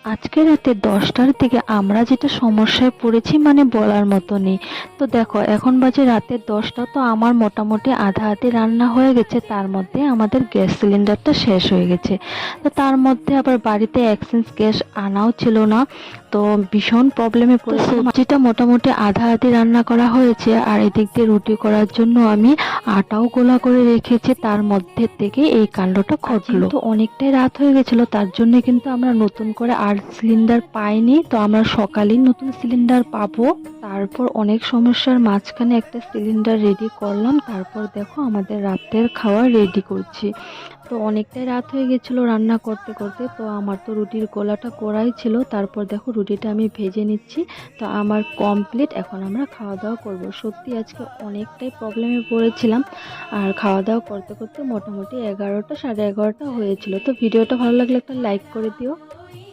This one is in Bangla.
আজকে রাতে 10টার দিকে আমরা যেটা সমস্যায় পড়েছি মানে বলার মতো নেই। তো দেখো এখন বাজে রাতের 10টা, তো আমার মোটামুটি আধা আধি রান্না হয়ে গেছে, তার মধ্যে আমাদের গ্যাস সিলিন্ডারটা শেষ হয়ে গেছে। তো তার মধ্যে আবার বাড়িতে এক্সচেঞ্জ গ্যাস আনাও ছিল না, তো ভীষণ প্রবলেমে পড়েছি। সবজিটা মোটামুটি আধা আধি রান্না করা হয়েছে, আর এদিক দিয়ে রুটি করার জন্য আমি আটাও গোলা করে রেখেছি, তার মধ্যে থেকে এই কাণ্ডটা ঘটলো। তো অনেকটাই রাত হয়ে গেছিল, তার জন্য কিন্তু আমরা নতুন করে আর সিলিন্ডার পাইনি, তো আমরা সকালেই নতুন সিলিন্ডার পাবো। তারপর অনেক সমস্যার মাঝখানে একটা সিলিন্ডার রেডি করলাম, তারপর দেখো আমাদের রাতের খাওয়া রেডি করছি। তো অনেকটাই রাত হয়ে গেছিল রান্না করতে করতে, তো আমার তো রুটির গোলাটা করাই ছিল, তারপর দেখো রুটিটা আমি ভেজে নিচ্ছি। তো আমার কমপ্লিট, এখন আমরা খাওয়া দাওয়া করব। সত্যি আজকে অনেকটাই প্রবলেমে পড়েছিলাম, আর খাওয়া দাওয়া করতে করতে মোটামুটি 11টা 11:30 হয়েছিল। তো ভিডিওটা ভালো লাগলে একটা লাইক করে দিও।